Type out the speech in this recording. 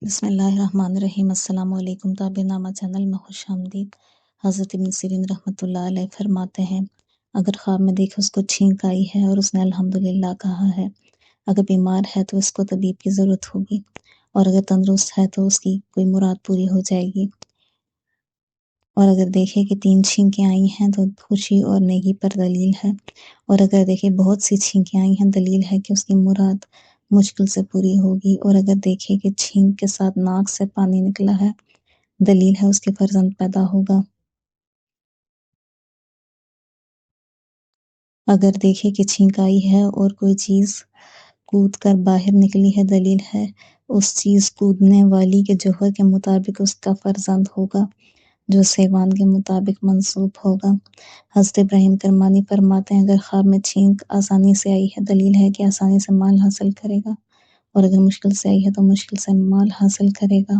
بسم اللہ الرحمن الرحیم۔ السلام علیکم۔ تعبیر نامہ چینل میں خوش آمدید۔ حضرت ابن سیرین رحمۃ اللہ علیہ فرماتے ہیں، اگر خواب میں دیکھے اس کو چھینک آئی ہے اور اس نے الحمدللہ کہا ہے، اگر بیمار ہے تو اس کو طبیب کی ضرورت ہوگی، اور اگر تندرست ہے تو اس کی کوئی مراد پوری ہو جائے گی، اور اگر دیکھے کہ 3 چھینکیں آئی ہیں تو خوشی اور نیکی پر دلیل ہے، اور اگر دیکھے بہت سی چھینکیں آئی ہیں دلیل ہے کہ اس کی مراد مشکل سے پوری ہوگی، اور اگر دیکھے کہ چھینک کے ساتھ ناک سے پانی نکلا ہے دلیل ہے اس کے فرزند پیدا ہوگا، اگر دیکھے کہ چھینک آئی ہے اور کوئی چیز کود کر باہر نکلی ہے دلیل ہے اس چیز کودنے والی کے جوہر کے مطابق اس کا فرزند ہوگا جو سیوان کے مطابق منسوب ہوگا۔ حضرت ابراہیم کرمانی فرماتے ہیں، اگر خواب میں چھینک آسانی سے آئی ہے دلیل ہے کہ آسانی سے مال حاصل کرے گا، اور اگر مشکل سے آئی ہے تو مشکل سے مال حاصل کرے گا۔